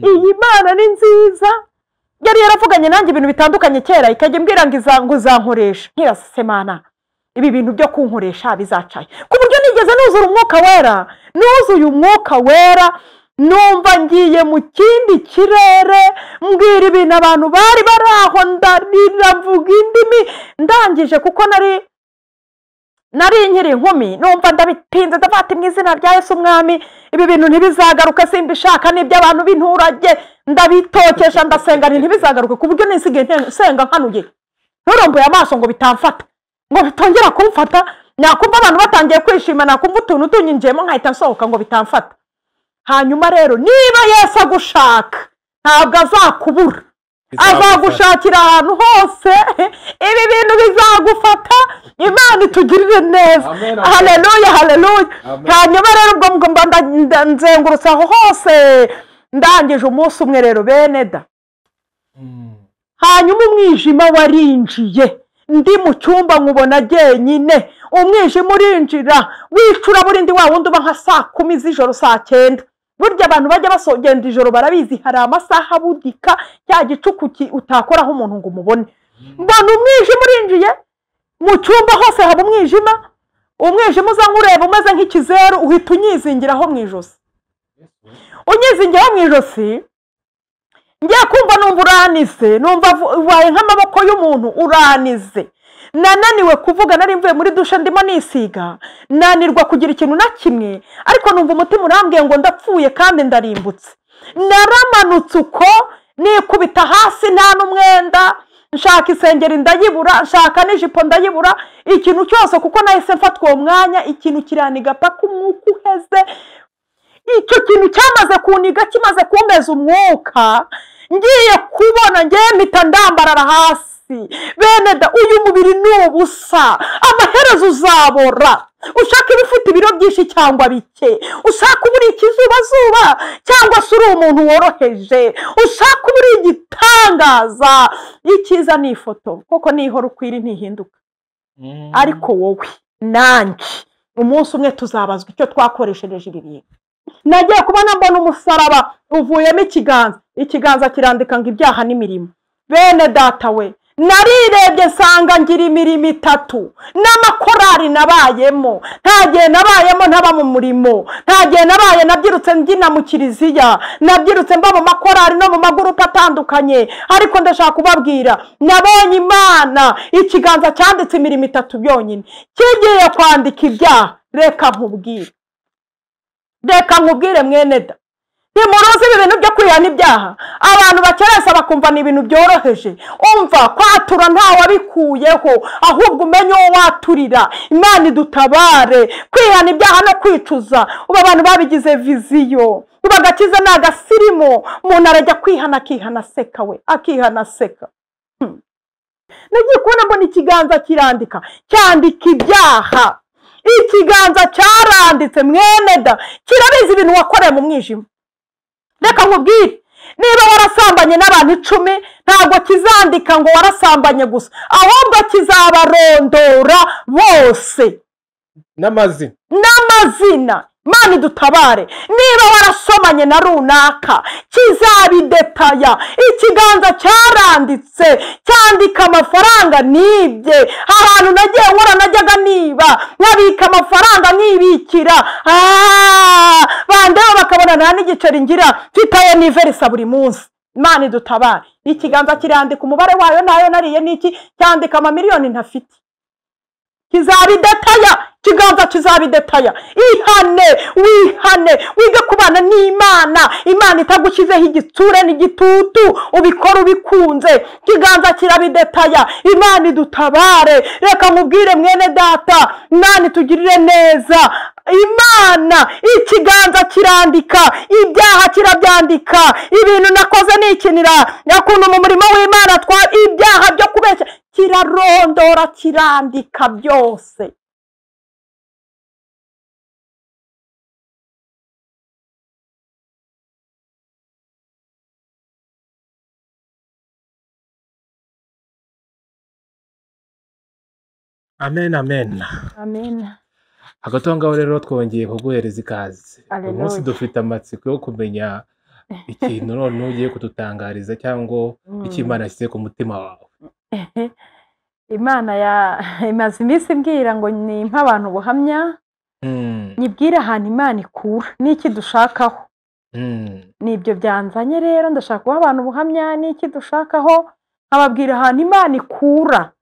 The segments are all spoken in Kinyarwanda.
iyi Mana ni nziza yari yaravuganye nanjye ibintu bitandukanye kera ikajya imbwira ngo uzankoresha nkirase Mana ibi bintu byo kunkoresha bizacaye ku buryo nigeze nuzura umwuka wera nuzuye umwuka wera numva ngiye mu kindi kirere mbwira ibintu abantu bari baraho ndarira mvuga indimi ndangije kuko nari nkiri inkumi numva ndabitinze ndafata mu izina rya Yesu umwami ibi bintu ntibizagaruka simbishaka n'ibyo abantu b'inturage ndabitokesha ndasenga ntibizagaruke ku buryo nisigaye senga nkanuye nturomboye amaso ngo bitamfata ngo bitongera kumfata nakumva abantu batangiye kwishima nakumva utuntu tunyinjiyemo nkahita nsohoka ngo bitamfata hanyuma rero niba Yesu agushaka ntabwo azakubura azagushakira ahantu hose ibi bintu bizagufata Imana itugirire neza haleluya haleluya hanyuma rero ubwo mba nzengurutse aho hose ndangije umunsi umwe rero bene da hanyuma umwijima warinjiye ndi mu cyumba nkubona jyenyine umwijima urinjira wicura burindi wa wundi uba nka 10:00 z'ijoro 9:00 burya abantu bajya basogenda ijoro barabizi hari amasaha budika cya gicuku utakoraho umuntu ngo umubone mbona umwijima urinjiye mu cyumba hose haba umwijima uza nkureba umeze nk'ikizeru uhita unyizingiraho mu ijosi unyizingiraho mu ijosi ngiye kumva numva uranize numva ubaye nk'amaboko y'umuntu uranize nananiwe kuvuga nari mvuye muri dushe ndimo nisiga nanirwa kugira ikintu na kimwe ariko numva umutima urambwiye ngo ndapfuye kandi ndarimbutse naramanutse uko nikubita hasi nta n'umwenda nshaka isengeri ndayibura nshaka n'ijipo ndayibura ikintu cyose kuko nahise mfatwa uwo mwanya ikintu kiraniga paka umwuka uheze icyo kintu cyamaze kuniga kimaze kumbeza umwuka ngiye kubona ngiye mpita ndambarara hasi bene da uyu mubiri ni ubusa amaherezo uzabora ushaka ibifite ibiro byinshi cyangwa bike ushaka uburi ikizubazuba cyangwa se uri umuntu woroheje ushaka uburi igitangaza icyiza ni ifoto kuko nihora ukwiri ntihinduka ariko wowe nanjye umunsi umwe tuzabazwa icyo twakoresheje ibi bintu nagiye kubona mbona umusaraba uvuyemo ikiganza kirandika ngo ibyaha n'imirimo bene data we narirebye nsanga ngira imirimo 3 n'amakorari nabayemo ntagiye nabayemo ntaba mu murimo ntagiye nabaye nabyirutse mbyina mu kiliziya nabyirutse mba mu makorari no mu magurupe atandukanye ariko ndashaka kubabwira nabonye Imana ikiganza cyanditse imirimo 3 byonyine kigiye kwandika ibyaha reka nkubwire mwene da ntimuruzi ibi bintu byo kwihana ibyaha abantu bakeresa bakumva ni ibintu byoroheje umva kwatura ntawe abikuyeho ahubwo umenye uwo waturira Imana idutabare kwihana ibyaha no kwicuza ubu abantu babigize viziyo ubagakiza ni agasirimo umuntu arajya kwihana akihana aseka we akihana aseka nagiye kubona mbona ikiganza cyandika ibyaha ikiganza cyaranditse mwene da kirabizi ibintu wakoreye mu mwijima reka nkubwire niba warasambanye n'abantu 10 ntabwo kizandika ngo warasambanye gusa ahubwo kizabarondora bose n'amazina Imana idutabare niba warasomanye na runaka kizabidetaya ikiganza cyaranditse cyandika amafaranga nibye ahantu nagiye nkora najyaga niba nkabika amafaranga nkibikira bandeba bakabona nta n'igiceri ngira mfitaye niverisa buri munsi Imana idutabare ikiganza kirandika umubare wayo nayo nariye niki cyandika amamiliyoni ntafite kizabidetaya kiganza kizabidetaya wihane wiga kubana n'Imana Imana itagushyizeho igitsure n'igitutu ubikora ubikunze kiganza kirabidetaya Imana idutabare reka nkubwire mwene data Imana itugirire neza Imana ikiganza kirandika ibyaha kirabyandika ibintu nakoze nikinira yakuntu mu murimo w'Imana ibyaha byo kubeshya kirarondora kirandika byose Amen. Amen. Hagati aho ngaho rero twongeye kuguhereza ikaze uyu munsi dufite amatsiko yo kumenya ikintu none ugiye kudutangariza cyangwa icyo Imana yashyize ku mutima wawe. Imana imaze iminsi imbwira ngo ni nk'abantu buhamya, nyibwire ahantu Imana ikura n'iki dushakaho. Nibyo byanzanye rero, ndashaka kuba abantu buhamya n'iki dushakaho, nkababwira ahantu Imana ikura.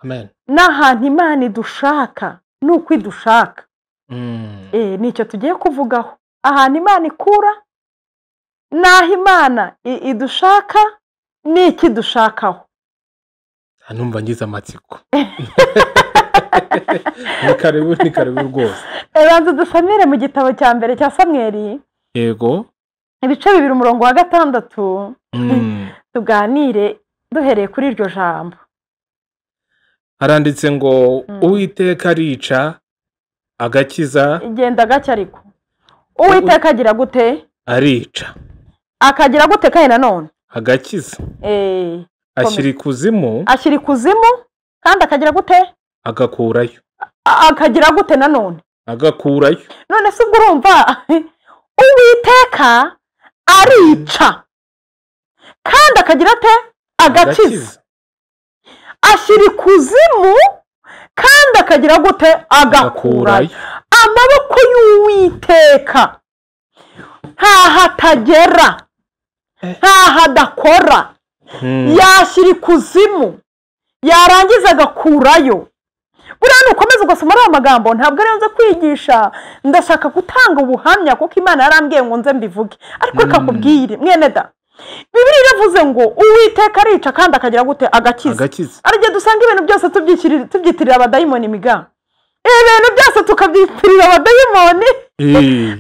Amen. N'ahantu Imana idushaka n'uko idushaka. Nicyo tugiye kuvugaho, ahantu Imana ikura n'aho Imana idushaka n'iki dushakaho. Numva ngize amatsiko. Ni karibu rwose. Banza dusamire mu gitabo cya mbere cya Samweli. Yego. Ibice 2 umurongo wa 6. Tuganire duhereye kuri iryo jambo. Haranditse ngo Uwiteka arica agakiza. Igenda gake ariko. Uwiteka agira gute? Arica. Akagira gute kandi nanone? Agakiza. Ashyira ikuzimu kandi akagira gute? Agakurayo. Akagira gute nanone? Agakurayo. None se ubwo urumva Uwiteka arica kandi akagira ate? Agakiza. Ashyira ikuzimu kandi akagira gute? Agakurayo. Amaboko y'Uwiteka ntaho atagera, ntaho adakora. Yashyira ikuzimu yarangiza agakurayo. Buriya nukomeza ugasoma ari amagambo ntabwo ari nze kwigisha, ndashaka gutanga ubuhamya kuko Imana yarambwiye ngo nze mbivuge. Ariko kakubwire mwene da, Bibiliya iravuze ngo Uwiteka arica kandi akagira gute? Agakiza. Arije dusanga ibintu byose tubyitirira abadayimoni miga. Ibintu byose tukabyitirira abadayimoni,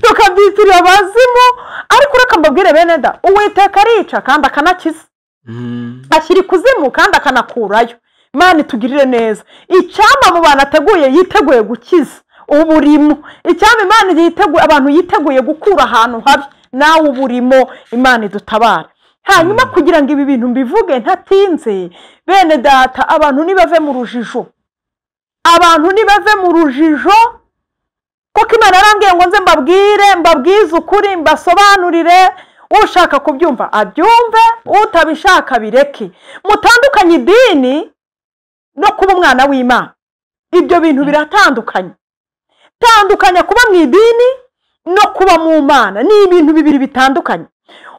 tukabyitirira abazimu. Ariko reka mbabwire bene da, Uwiteka arica kandi akanakiza. Ashyira ikuzimu kandi akanakurayo. Imana itugirire neza. Icyama mu bantu ateguye yiteguye gukiza uburimo. Icyama Imana yiteguye abantu yiteguye gukura ahantu habi, nawe uburimo Imana idutabara. Hanyuma kugira ngo ibi bintu mbivuge ntatinze, bene data, abantu nibave mu rujijo. Abantu nibave mu rujijo kuko Imana yarambwiye ngo nze mbabwize ukuri, mbasobanurire. Ushaka kubyumva abyumve, utabishaka bireke. Mutandukanye idini no kuba umwana w'Imana. Ibyo bintu biratandukanye. Tandukanya kuba mu idini no kuba mu Mana, ni ibintu bibiri bitandukanye.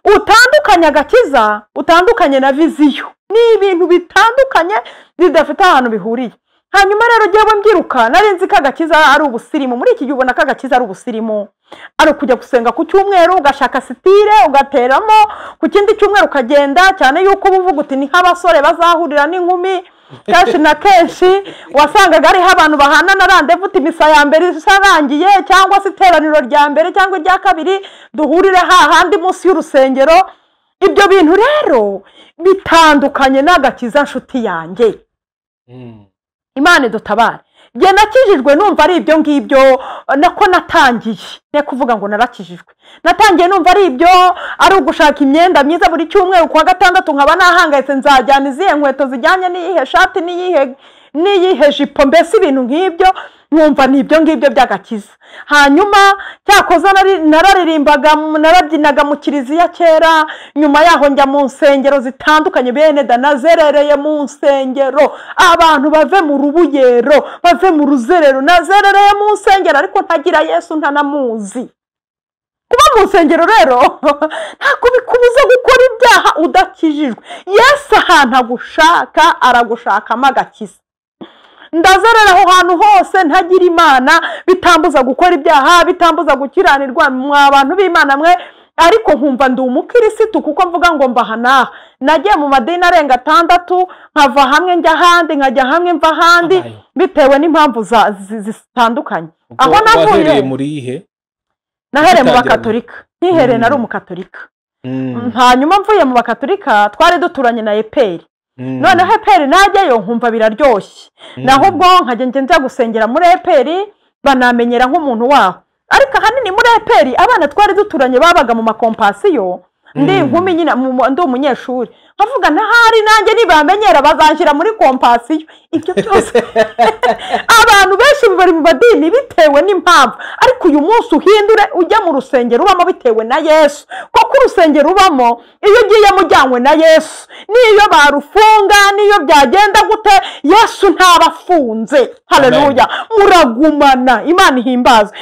Utandukanya agakiza, utandukanye na viziyo. Ni ibintu bitandukanye bidafite ahantu bihuriye. Hanyuma rero jewe mbyiruka nari nzi ko agakiza ari ubusirimu. Muri iki gihe ubona ko agakiza ari ubusirimu. Ari kujya gusenga ku cyumweru ugashaka sitire ugateramo, ku kindi cyumweru ukagenda, cyane yuko uvuga uti ni nk'abasore bazahurira n'inkumi. Kenshi na kenshi wasangaga ariho abantu bahana na randevu uti misa ya mbere isarangiye cyangwa se iteraniro rya mbere cyangwa irya kabiri duhurire hahandi munsi y'urusengero. Ibyo bintu rero bitandukanye n'agakiza nshuti yanjye. Imana idutabare. Jye nakijijwe numva ari ibyo ngibyo, nako natangiye ne kuvuga ngo narakijijwe. Natangiye numva ari ibyo, ari ugushaka imyenda myiza buri cyumweru kwa gatandatu nkaba nahangayitse nzajyana izihe nkweto zijyanye n'iyihe shati n'iyihe jipo, mbese ibintu nk'ibyo numva ni ibyo ngibyo by'agakiza. Hanyuma cyakoza nararirimbaga, narabyinaga mu kiliziya kera, nyuma yaho njya mu nsengero zitandukanye. Bene da, nazerereye mu nsengero. Abantu bave mu rubuyero, bave mu ruzerero. Nazerereye mu nsengero ariko ntagira Yesu, ntanamuzi. Kuba mu nsengero rero ntabwo bikubuza gukora ibyaha udakijijwe. Yesu ahantu agushaka aragushakamo agakiza. Ndazerera aho hantu hose ntagira Imana, bitambuza gukora ibyaha, bitambuza gukiranirwa mwa abantu b'Imana mwe. Ariko nkumva ndi umukirisitu kuko mvuga ngo mbahana. Nagiye mu madini arenga 6, nkava hamwe njya ahandi, nkajya hamwe mva ahandi, bitewe n'impamvu zitandukanye. Aho navuye muri ihe nahereye mu bakatolika. Ntihereye nari umukatolika. Hanyuma mvuye mu bakatolika twari duturanye na Eperi. Noneho Eperi najyayo nkumva biraryoshye. Naho ubwo nkajya njya gusengera muri Eperi, banamenyera nk'umuntu waho. Ariko ahanini muri Eperi abana twari duturanye babaga mu makompasiyo. Ndi nkumi nyina ndi umunyeshuri. avuga ntahari nanjye nibamenyera bazanshyira muri kompasiyo. Ibyo byose abantu benshi bari mu madini bitewe n'impamvu, ariko uyu munsi uhindure ujya mu rusengero ubamo bitewe na Yesu, kuko urusengero ubamo iyo ugiye mujyanywe na Yesu, niyo barufunga niyo byagenda gute Yesu ntabafunze. Haleluya, muragumana. Imana ihimbaza.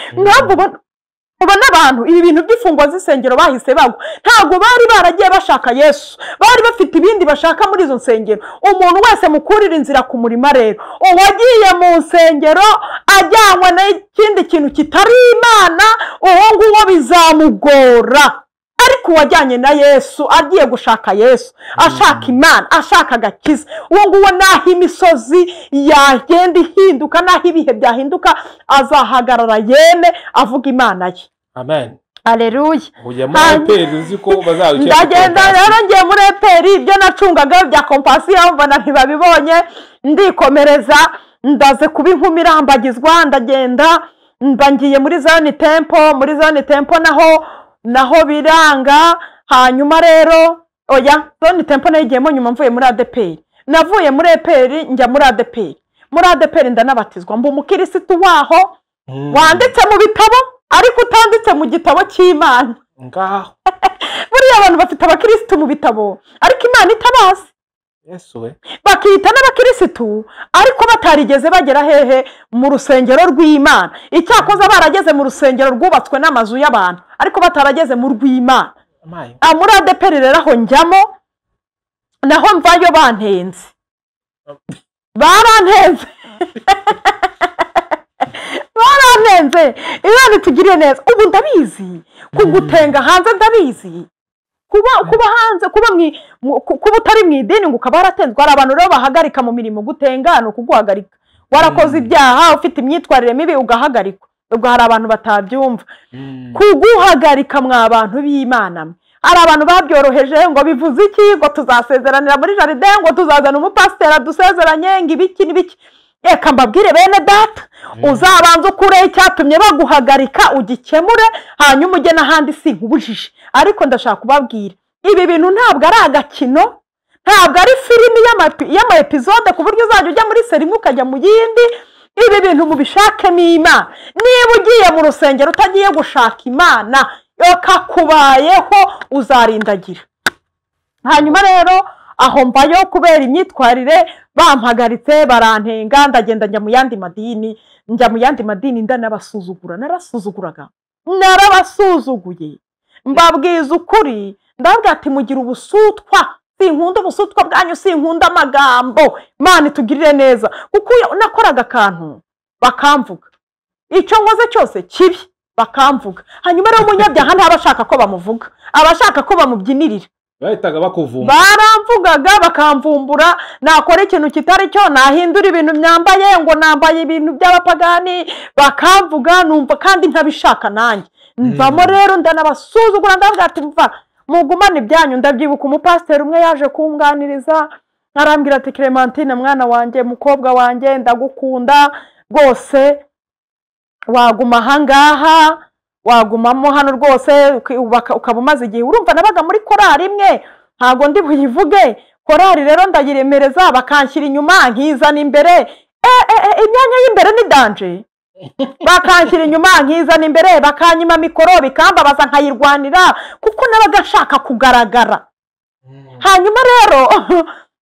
Ubona abantu ibi bintu by'ifungwa z'isengero bahise bagwa, ntabwo bari baragiye bashaka Yesu, bari bafite ibindi bashaka muri izo nsengero. Umuntu wese mukurira inzira ku murima rero, uwagiye mu nsengero ajyanywe n'ikindi kintu kitari Imana, uwo nguwo bizamugora. Ariko uwajyanye na Yesu, agiye gushaka Yesu, ashaka Imana, ashaka agakiza, uwo nguwo naho imisozi yagenda ihinduka, naho ibihe byahinduka, azahagarara yeme avuga Imana ye. Amen. Haleluya. Ujya muri EPR uzi ko bazawuceka. Ndagenda rero ngiye muri EPR, ibyo nacungaga bya kompasiyo mbona ntibabibonye, ndikomereza ndaze kuba inkumi irambagizwa, ndagenda mbangiye muri Zion Temple. Muri Zion Temple naho biranga. Hanyuma rero Zion Temple nayigiyemo nyuma mvuye muri ADPR. Navuye muri EPR njya muri ADPR. Muri ADPR ndanabatizwa, mba umukirisitu waho wanditse mu bitabo ariko utanditse mu gitabo cy'Imana. Ngaho buriya abantu bafite abakirisitu mu bitabo ariko Imana itabazi. Yesu we. Bakita n'abakirisitu ariko batarigeze bagera hehe mu rusengero rw'Imana. Icyakoze barageze mu rusengero rwubatswe n'amazu y'abantu ariko batarageze mu rw'Imana. Muri ADPR rero aho njyamo naho mvayo bantenze. Barantenze. Barantenze. Imana itugiriye neza. Ubu ndabizi kugutenga hanze, ndabizi kuba hanze, kuba utari mu idini ngo ukaba waratenzwe. Hari abantu rero bahagarika mu mirimo, gutenga no kuguhagarika. Warakoze ibyaha, ufite imyitwarire mibi ugahagarikwa. Ubwo hari abantu batabyumva. Kuguhagarika mwa abantu b'Imana, hari abantu babyoroheje ngo bivuze iki, ngo tuzasezeranira muri jardin, ngo tuzazana umupasiteri adusezeranye ngo ibiki n'ibiki. Reka mbabwire bene data, uzabanza ukure icyatumye baguhagarika ugikemure, hanyuma ujye n'ahandi sinkubujije. Ariko ndashaka kubabwira ibi bintu ntabwo ari agakino, ntabwo ari filimi y'ama episode ku buryo uzajya ujya muri seri ukajya mu yindi. Ibi bintu mubishakemo Imana. Niba ugiye mu rusengero utagiye gushaka Imana, yokakubayeho uzarindagira. Hanyuma rero aho mbayo kubera imyitwarire bampagaritse, barantenga, ndagenda njya mu yandi madini. Njya mu yandi madini ndanabasuzugura, narasuzuguraga, narabasuzuguye. Mbabwiza ukuri, ndabwira ati mugira ubusutwa, sinkunda ubusutwa bwanyu, sinkunda amagambo. Imana itugirire neza, kuko nakoraga akantu bakamvuga, icyo nkoze cyose kibi bakamvuga. Hanyuma rero umunyabyaha ntabashaka ko bamuvuga, abashaka ko bamubyinirira. Bahitaga bakuvumba. Baramvugaga bakamvumbura, nakora ikintu kitari cyo, nahindura ibintu myambaye ngo nambaye ibintu by'abapagani, bakamvuga numva kandi ntabishaka nanjye. Mvamo rero ndanabasuzugura, ndavuga ati mva mugumane ibyanyu. Ndabyibuka umupasiteri umwe yaje kunganiriza, arambwira ati Clementine mwana wanjye, mukobwa wanjye, ndagukunda rwose, waguma ahangaha, wagumamo hano rwose ukaba umaze igihe. Urumva nabaga muri korari imwe, ntago ndi buyivuge. Korari rero ndayiremereza, bakanshyira inyuma nkizana imbere. Imyanya y'imbere ni danje. Bakanshyira inyuma nkizana imbere, bakanyima mikoro, bikambabaza nkayirwanira kuko nabaga nshaka kugaragara. Hanyuma rero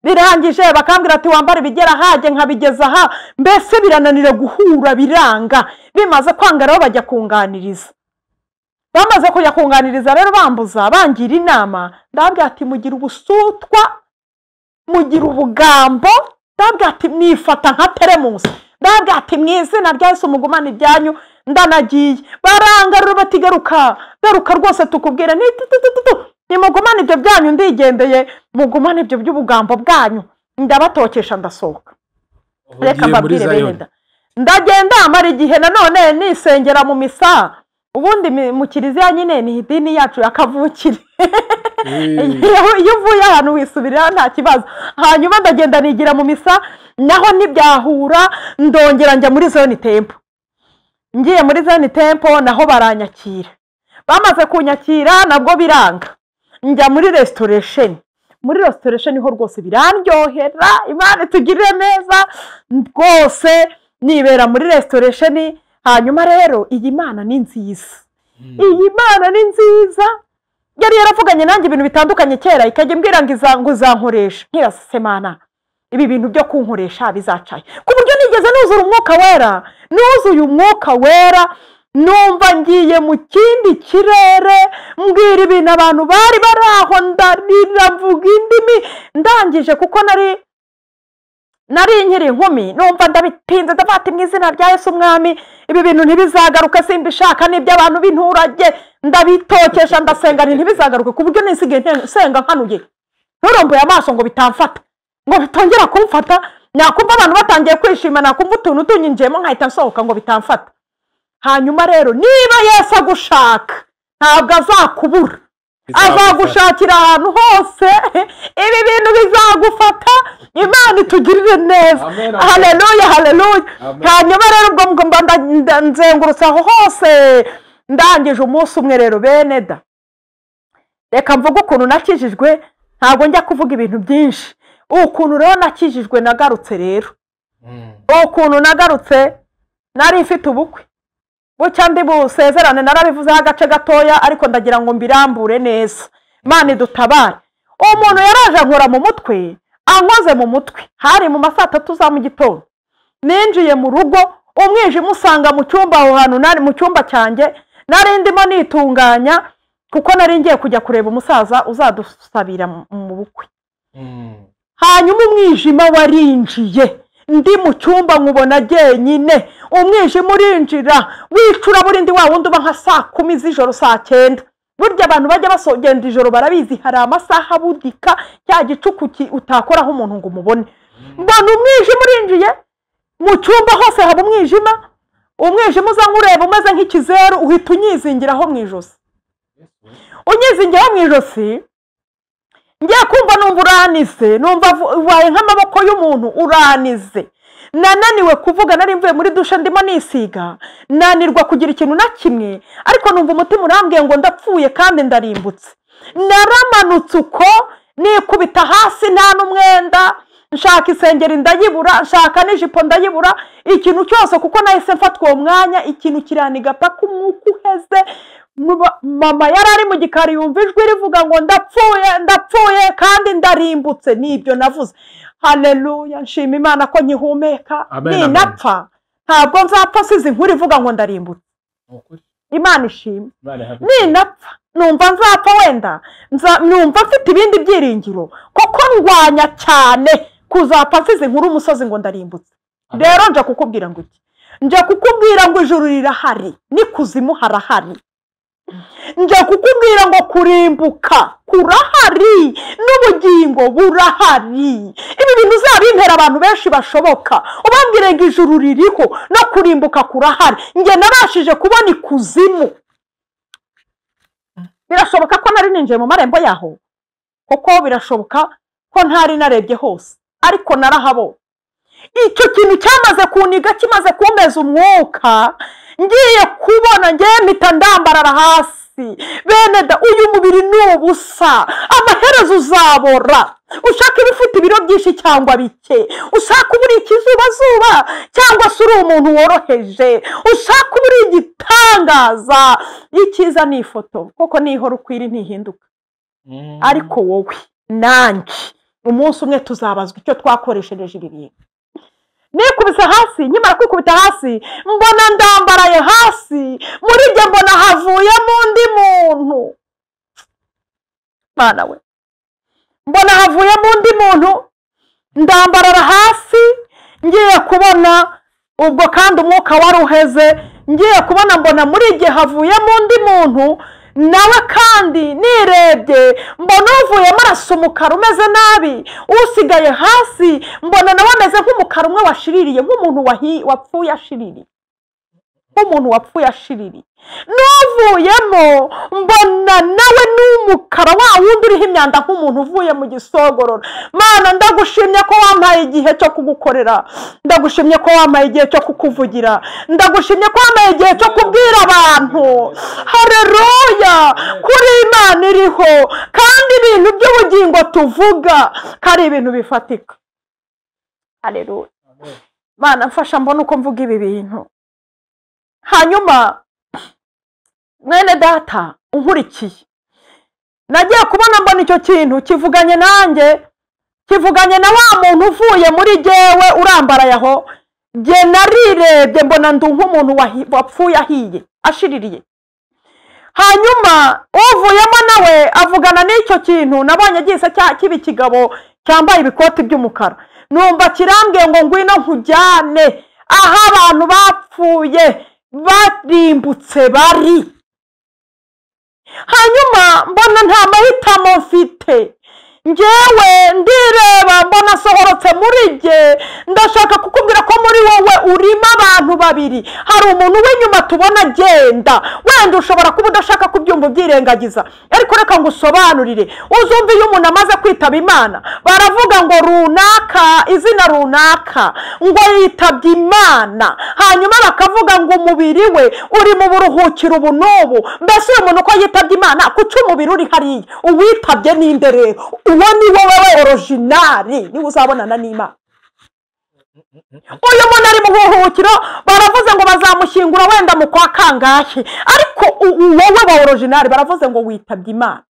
birangije bakambwira ati wambara ibigera haje, nkabigeza aha. Mbese birananira guhura, biranga. Bimaze kwanga rero bajya kunganiriza. Bamaze kujya kunganiriza rero bambuza, bangira inama. Ndabwira ati mugira ubusutwa, mugira ubugambo. Ndabwira ati mwifata nka teremusi. Ndabwira ati mu izina rya Yesu mugumane ibyanyu. Ndanagiye. Barangarura bati garuka rwose tukubwira nimugumane ibyo byanyu, ndigendeye. Mugumane ibyo by'ubugambo bwanyu. Ndabatokesha ndasohoka. Reka mbabwire bene. Ndagenda amara igihe nanone nisengera mu misa. Ubundi mu kiliziya nyine ni idini yacu yakavukire. Iyo uvuye ahantu wisubirira nta kibazo. Hanyuma ndagenda nigira mu misa, naho ntibyahura. Ndongera njya muri Zion Temple. Ngiye muri Zion Temple naho baranyakira. Bamaze kunyakira nabwo biranga. Njya muri restoration. muri restoration niho rwose birandyohera. Imana itugirire neza rwose, nibera muri restoration. Hanyuma rero iyi Mana ni nziza, iyi Mana ni nziza. Yari yaravuganye nanjye ibintu bitandukanye kera, ikajya imbwira ngo izankoresha. Nkirase Mana, ibi bintu byo kunkoresha bizacaye, ku buryo nigeze nuzura umwuka wera. Nuzuye umwuka wera, numva ngiye mu kindi kirere, mbwira ibintu abantu bari baraho, ndarira mvuga indimi ndangije, kuko nari nkiri inkumi. Numva ndabitinze, ndafata mu izina rya Yesu Umwami, ibi bintu ntibizagaruka, simbishaka, n'ibyo abantu b'inturage ndabitokesha, ndasenga ntibizagaruke, ku buryo nisigaye senga nkanuye, nturomboye amaso ngo bitamfata, ngo bitongera kumfata. Nakumva abantu batangiye kwishima, nakumva utuntu tunyinjiyemo nkahita nsohoka ngo bitamfata. Hanyuma rero niba Yesu agushaka ntabwo azakubura, azagushakira ahantu hose, ibi bintu bizagufata. Imana itugirire neza. Haleluya, haleluya. Hanyuma rero ubwo mba nzengurutse aho hose, ndangije umunsi umwe rero bene da, reka mvuga ukuntu nakijijwe, ntabwo njya kuvuga ibintu byinshi. Ukuntu rero nakijijwe, nagarutse rero, ukuntu nagarutse, nari mfite ubukwe bucya ndi busezerane, narabivuzeho agace gatoya, ariko ndagira ngo mbirambure neza. Imana idutabare. Umuntu yaraje ankora mu mutwe, ankoze mu mutwe, hari mu masaa 3 za mu gitondo. Ninjiye mu rugo, umwijima usanga mu cyumba aho hantu, nari mu cyumba cyanjye, nari ndimo nitunganya, kuko nari ngiye kujya kureba umusaza uzadusabira mu bukwe. Hanyuma umwijima warinjiye, ndi mu cyumba nkubona jyenyine. Umwijima urinjira, wicura burindi wa wundi uba nka saa 10 z'ijoro, saa 9. Burya abantu bajya basogenda ijoro barabizi, hari amasaha budika, cya gicuku utakoraho umuntu ngo umubone. Mbona umwijima urinjiye mu cyumba, hose haba umwijima. Umwijima uza nkureba umeze nk'ikizeru, uhita unyizingiraho mu ijosi. Unyizingiraho mu ijosi, ngiye kumva numva uranize, numva ubaye nk'amaboko y'umuntu uranize. Nananiwe kuvuga, nari mvuye muri dushe ndimo nisiga, nanirwa kugira ikintu na kimwe, ariko numva umutima urambwiye ngo ndapfuye kandi ndarimbutse. Naramanutse uko, nikubita hasi nta n'umwenda, nshaka isengeri ndayibura, nshaka n'ijipo ndayibura, ikintu cyose, kuko nahise mfatwa uwo mwanya, ikintu kiraniga paka umwuka uheze. Mama yari ari mu gikari, yumva ijwi rivuga ngo ndapfuye kandi ndarimbutse. Nibyo navuze. Haleluya, nshima Imana ko nyihumeka. Ninapfa ntabwo nzapfa size inkuru ivuga ngo ndarimbutse. Imana ishima. Ninapfa numva nzapfa, wenda numva mfite ibindi byiringiro, kuko ndwanya cyane kuzapfa size inkuru umusozi ngo ndarimbutse. Rero nje kukubwira ngo iki, nje kukubwira ngo ijuru rirahari, n'ikuzimu harahari. Nje kukubwira ngo kurimbuka kurahari, n'ubugingo burahari. Ibi bintu uzabimpera abantu benshi bashoboka, ubambwire ngo ijuru ririho no kurimbuka kurahari. Nge nabashije kubona ikuzimu. Birashoboka ko nari ninjiye mu marembo yaho, kuko birashoboka ko ntari narebye hose, ariko narahabonye. Icyo kintu cyamaze kuniga, kimaze kumeza umwuka, ngiye kubona, ngiye mpita ndambarara hasi. Bene da, uyu mubiri ni ubusa, amaherezo uzabora. Ushaka ibifite ibiro byinshi cyangwa bike, ushaka uburi ikizubazuba cyangwa se uri umuntu woroheje, ushaka uburi igitangaza. Icyiza ni ifoto, kuko nihora ukwiri ntihinduka. Ariko wowe nanjye umunsi umwe tuzabazwa icyo twakoresheje ibi bintu. Nikubise hasi, nkimara kwikubita hasi, mbona ndambaraye hasi, muri jye mbona havuyemo undi muntu. Mana we, mbona havuyemo undi muntu, ndambarara hasi, ngiye kubona, ubwo kandi umwuka wari uheze, ngiye kubona mbona muri jye havuyemo undi muntu, nawe kandi nirebye mbona uvuyemo arasa umukara umeze nabi, usigaye hasi mbona nawe ameze nk'umukara umwe washiririye, nk'umuntu wapfuye ashiririye, nk'umuntu wapfuye ashiririye. N'uvuyemo mbona nawe n'umukara wa wundi uriho imyanda, nk'umuntu uvuye mu gisogororo. Mana, ndagushimye ko wampaye igihe cyo kugukorera, ndagushimye ko wampaye igihe cyo kukuvugira, ndagushimye ko wampaye igihe cyo kubwira abantu. Haleluya, kuri Imana iriho, kandi ibintu by'ubu n'ubugingo tuvuga kari ibintu bifatika. Haleluya. Mana mfasha mbona uko mvuga ibi bintu. Hanyuma mwene data unkurikiye, nagiye kubona mbona icyo kintu kivuganye nanjye, kivuganye na wa muntu uvuye muri jyewe urambaraye aho. Jye narirebye mbona ndi nk'umuntu wapfuye ahiye ashiririye. Hanyuma uvuyemo nawe avugana n'icyo kintu, nabonye gisa kibi kigabo cyambaye ibikoti by'umukara. Numva kirambwiye ngo ngwino nkujyane aho abantu bapfuye barimbutse bari. Hanyuma mbona nta mahitamo mfite, njyewe ndireba mbona sohorotse muri jye. Ndashaka kukubwira ko muri wowe urimo abantu babiri. Hari umuntu w'inyuma tubona agenda, wenda ushobora kuba udashaka kubyumva ubyirengagiza, ariko reka ngusobanurire. Uzumva iyo umuntu amaze kwitaba Imana baravuga ngo runaka, izina runaka ngo yitabye Imana, hanyuma bakavuga ngo umubiri we uri mu buruhukiro ubu n'ubu. Mbese uyu muntu ko yitabye Imana, kuki umubiri uri hariya? Uwitabye ninde rero? Uwo ni wowe originali, ni uzabonana n'Imana. Uyu muntu ari mu buruhukiro, baravuze ngo bazamushyingura wenda mu kwa kangahe, ariko wowe wa originali baravuze ngo witabye Imana.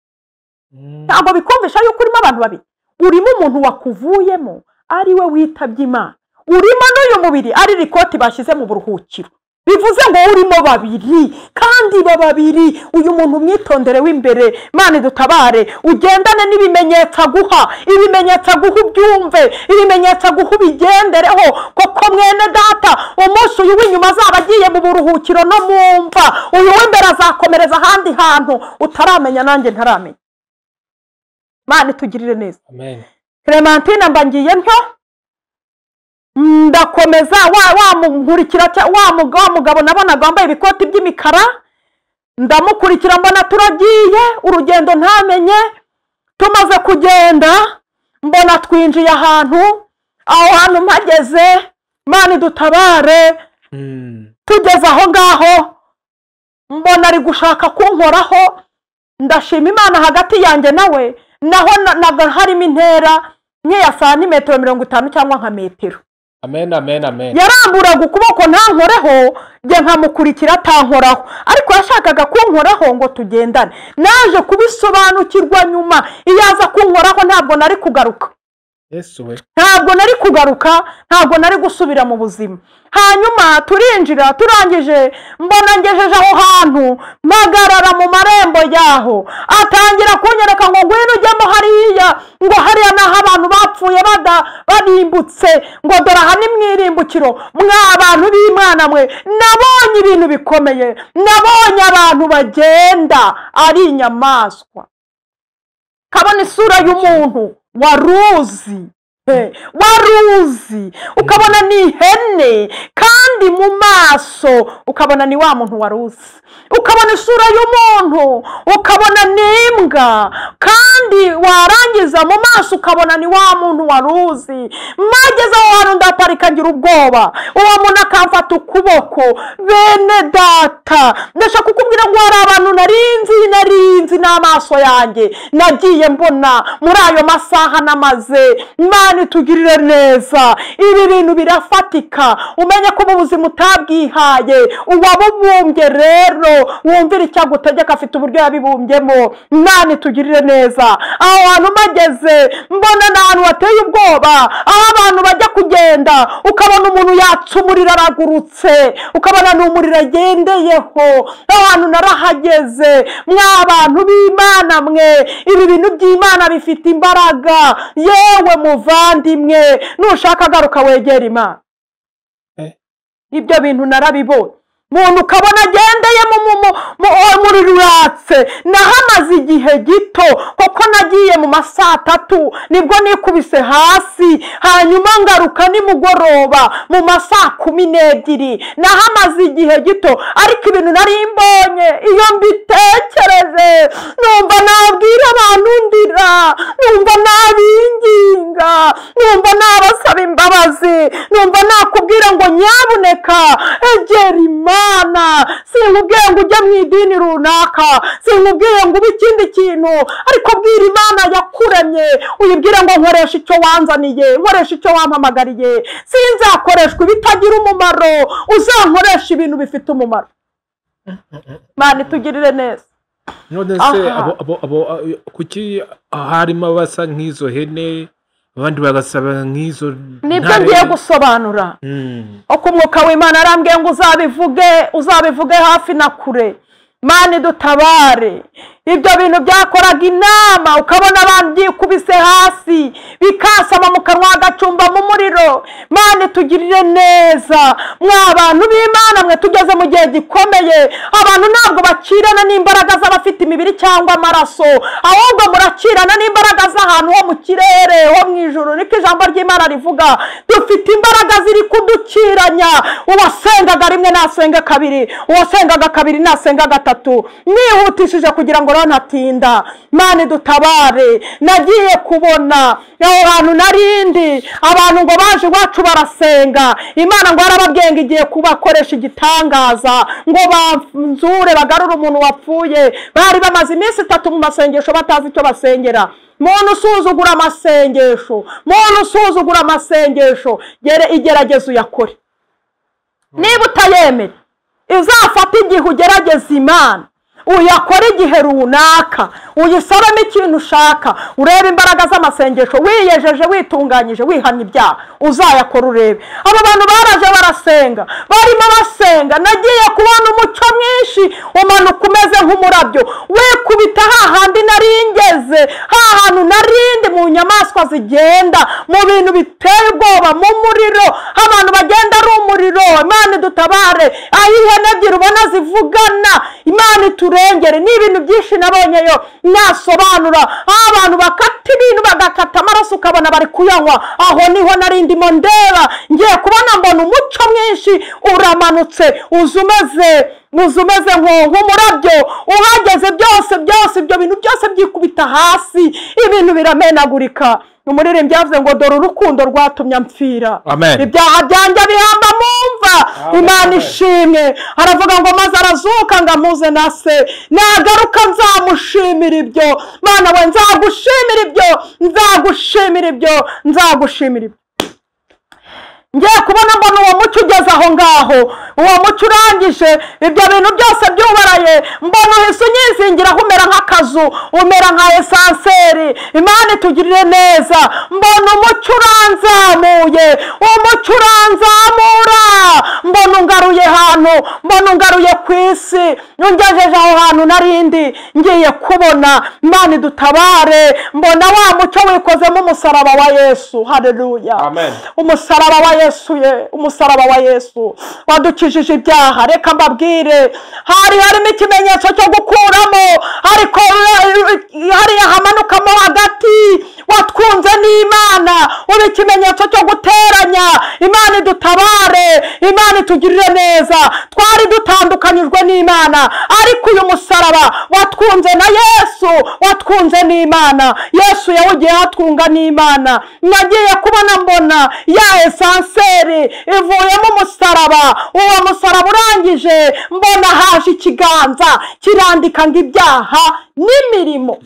Ntabwo bikumvisha yuko urimo abantu babiri. Urimo umuntu wakuvuyemo ari we witabye Imana, urimo n'uyu mubiri ari rikoti bashyize mu buruhukiro. Bivuze ngo urimo babiri, kandi babiri. Uyu muntu mwitondere w'imbere. Imana idutabare, ugendane n'ibimenyetso aguha, ibimenyetso aguha ubyumve, ibimenyetso aguha ubigendereho. Koko mwene data, umunsi uyu w'inyuma azaba agiye mu buruhukiro no mu mva, uyu w'imbere azakomereza ahandi hantu utaramenya nanjye ntaramenya. Imana itugirire neza. Amen. Clementine mbangiye ntyo, ndakomeza nkurikira wa mugabo nabonaga wambaye ibikoti by'imikara. Ndamukurikira mbona turagiye urugendo ntamenye. Tumaze kugenda mbona twinjiye ahantu, aho hantu mpageze Imana idutabare. Tugeze aho ngaho mbona ari gushaka kunkoraho. Ndashima Imana hagati yanjye nawe naho harimo intera nk'iya santimetero 50 cyangwa nka metero. Amen, amen, amen. Yaramburaga ukuboko ntankoreho, njye nkamukurikira atankoraho, ariko yashakaga kunkoraho ngo tugendane. Naje kubisobanukirwa nyuma, iyo aza kunkoraho ntabwo nari kugaruka. Yesu we. Ntabwo nari kugaruka, ntabwo nari gusubira mu buzima. Hanyuma turinjira, turangije mbona ngejeje aho hantu, magarara mu marembo yaho. Atangira kunyereka ngo ngwino ujyemo hariya, ngo hariya naho abantu bapfuye barimbutse, ngo dore aha ni mwirimbukiro. Mwa abantu b'Imana mwe, nabonye ibintu bikomeye. Nabonye abantu bagenda ari inyamaswa, kabona isura y'umuntu waruzi, waruzi, ukabona ni ihene, kandi mu maso ukabona ni wa muntu waruzi. Ukabona isura y'umuntu, ukabona ni imbwa, kandi warangiza mu maso ukabona ni wa muntu waruzi. Mageze aho hantu ndaparika ngira ubwoba, uwo muntu akamfata ukuboko. Bene data, ndashaka kukubwira ngo hari abantu narinzi n'amaso yanjye, nagiye mbona muri ayo masaha namaze. Imana itugirire neza. Ibi bintu birafatika, umenye ko mu buzima utabwihaye. Uwabubumbye rero wumvira icyo agutegeka, afite uburyo yabibumbyemo. Imana itugirire neza. Aho hantu mageze mbona n'ahantu hateye ubwoba, aho abantu bajya kugenda ukabona umuntu yatsumurira aragurutse, ukabona ni umuriro agendeyeho. Aho hantu narahageze. Mwa bantu b'Imana mwe, ibi bintu by'Imana bifite imbaraga. Yewe muvandimwe, nushaka garuka wegera Imana. Ibyo bintu narabibonye. Muntu ukabona agendeye muri ruratse. Nahamaze igihe gito, kuko nagiye mu masaha 3 nibwo nikubise hasi. Hanyuma ngaruka nimugoroba mu masaha 12. Nahamaze igihe gito, ariko ibintu nari mbonye iyo mbitekereje numva nabwira abantu ndira, numva nabinginga. nasenga, numva nabasaba imbabazi, numva nakubwira ngo nyabuneka egera Imana. Sinkubwiye ngo ujye mu idini runaka, sinkubwiye ngo ube ikindi kintu, ariko bwira Imana yakuremye, uyibwire ngo nkoresha icyo wanzaniye, nkoresha icyo wampamagariye, sinzakoreshwa ibitagira umumaro, uzankoresha ibintu bifite umumaro. Imana itugirire neza. none se kuki harimo basa nk'izo hene abandi bagasaba nk'izo nibyo ngiye gusobanura. uko umwuka w'Imana arambwiye ngo uzabivuge hafi na kure. Imana idutabare. Ibyo bintu byakoraga inama ukabona abantu byikubise hasi bikasama mu kanwa hagacumba mu muriro. Imana itugirire neza. Mwa bantu b'Imana mwe tugeze mu gihe gikomeye, abantu ntabwo bakirana n'imbaraga z'abafite imibiri cyangwa amaraso, ahubwo murakirana n'imbaraga z'ahantu ho mu kirere ho mu ijuru. Niko ijambo ry'Imana rivuga. Dufite imbaraga ziri kudukiranya. Uwasengaga rimwe nasenga kabiri, uwasengaga kabiri nasenga gatatu. Nihutishije kugira ngo ntatinda. Imana idutabare. Nagiye kubona aho hantu narindi abantu ngo baje iwacu barasenga, Imana ngo yarababwiye ngo igiye kubakoresha igitangaza ngo banzure bagarure umuntu wapfuye. Bari bamaze iminsi 3 mu masengesho batazi icyo basengera. Muntu usuzugura amasengesho, muntu usuzugura amasengesho, igerageza uyakore. Niba utayemera, uzafata igihe ugerageza Imana, uyakora igihe runaka, uyisabamo ikintu ushaka, urebe imbaraga z'amasengesho, wiyejeje, witunganyije, wihanye ibyaha, uzayakora urebe. Abo bantu baraje barasenga, barimo basenga, nagiye kubona umucyo mwinshi umanuka umeze nk'umurabyo, wikubita hahandi naringeze, hahantu narindi mu nyamaswa zigenda, mu bintu biteye ubwoba, mu muriro, abantu bagenda ari umuriro. Imana idutabare. Ihene ebyiri ubona zivugana, Imana iturengere. Ni ibintu byinshi nabonyeyo nasobanura. Abantu bakata ibintu bagakata amaraso ukabona bari kuyanywa. Aho niho narindimo ndeba, ngiye kubona mbona umucyo mwinshi uramanutse, uzumeze nk'umurabyo. Uhageze byose ibyo bintu byose byikubita hasi, ibintu biramenagurika. Umuririmbyi yavuze ngo dore urukundo rwatumye mpfira, ibyaha byanjye bihamba mumva. Imana ishimwe. Aravuga ngo maze arazuka ngo amuze na se, nagaruka nzamushimira ibyo. Mana we, nzagushimira ibyo, nzagushimira ibyo, nzagushimira ibyo. Ngiye kubona mbona uwo mucyo ugeze aho ngaho, uwo mucyo urangije, ibyo bintu byose byubaraye, mbona uhise unyizingiraho umera nk'akazu, umera nka esanseri. Imana itugirire neza. Mbona umucyo uranzamuye, umucyo uranzamura, mbona ungaruye hantu, mbona ungaruye ku isi, ungejeje aho hantu narindi ngiye kubona. Imana idutabare. Mbona wa mucyo wikozemo umusaraba wa Yesu. Haleluya. Amen. Umusaraba wa Yesu, umusaraba wa Yesu wadukijije ibyaha. Reka mbabwire, harimo ikimenyetso cyo gukuramo, ariko hariya hamanukamo hagati watwunze n'Imana, uba ikimenyetso cyo guteranya. Imana idutabare. Imana itugirire neza. Twari dutandukanyijwe n'Imana, ariko uyu musaraba watwunze na Yesu, watwunze n'Imana. Yesu yawugiye hatwunga n'Imana. Nagiye kubona mbona ya esanseri ivuyemo umusaraba. Uwo musaraba urangije, mbona haje ikiganza kirandika ngo ibyaha n'imirimo.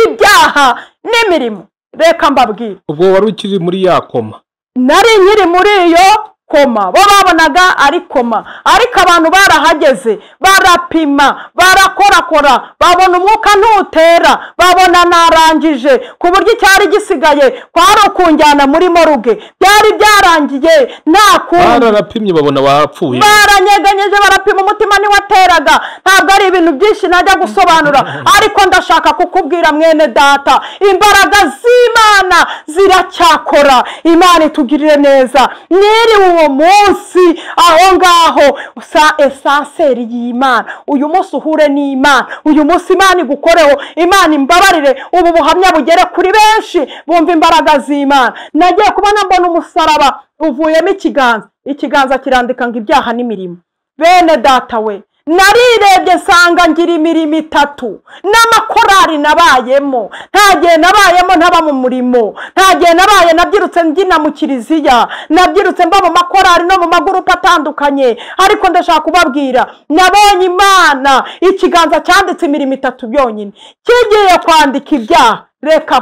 Ibyaha n'imirimo. Reka mbabwire, ubwo wari ukiri muri ya koma? Nari nkiri muri iyo koma. Bo babonaga ari koma, ariko abantu barahageze, barapima, barakorakora, babona umwuka ntutera, babona narangije, ku buryo icyari gisigaye kwari ukunjyana muri moruge. Byari byarangiye, nta kundi. Barapimye babona wapfuye, baranyeganyeje, barapima, umutima niwateraga. Ntabwo ari ibintu byinshi najya gusobanura, ariko ndashaka kukubwira mwene data, imbaraga z'Imana ziracyakora. Imana itugirire neza. Niri uwo munsi aho ngaho sa esanseri y'Imana, uyu munsi uhure n'Imana, uyu munsi Imana igukoreho. Imana imbabarire, ubu buhamya bugere kuri benshi bumva imbaraga z'Imana. Nagiye kubona mbona umusaraba uvuyemo ikiganza, ikiganza kirandika ngo ibyaha n'imirimo. Bene data we, narirebye nsanga ngira imirimo 3 n'amakorari nabayemo, nta gihe nabayemo ntaba mu murimo, nta gihe nabaye nabyirutse mbyina mu kiliziya, nabyirutse mba mu makorari no mu magurupe atandukanye, ariko ndashaka kubabwira nabonye Imana ikiganza cyanditse imirimo 3 byonyine kigiye kwandika ibyaha. Reka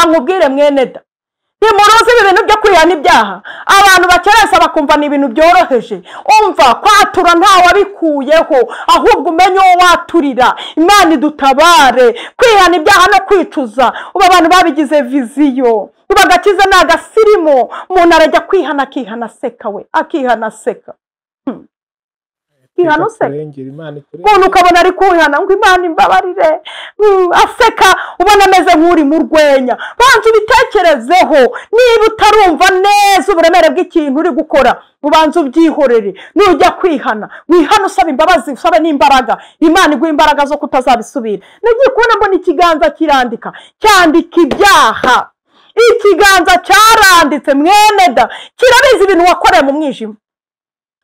nkubwire mwene da, ntimuruzi ibi bintu byo kwihana ibyaha. Abantu bakeresa bakumva ni ibintu byoroheje. Umva, kwatura nta wabikuyeho, ahubwo umenye uwo waturira. Imana idutabare. Kwihana ibyaha no kwicuza, ubu abantu babigize viziyo, ubagakiza ni agasirimo. Umuntu arajya kwihana akihana aseka, we akihana aseka. Kwihana useka, umuntu ukabona ari kwihana ngo Imana imbabarire, aseka, ubona ameze nk'uri mu rwenya. Banza ubitekerezeho, niba utarumva neza uburemere bw'ikintu uri gukora, ubanza ubyihorere. Nujya kwihana, wihana usaba imbabazi, usaba n'imbaraga. Imana iguha imbaraga zo kutazabisubira. Nagiye kubona mbona ikiganza kirandika, cyandika ibyaha. Ikiganza cyaranditse mwene da, kirabizi ibintu wakoreye mu mwijima.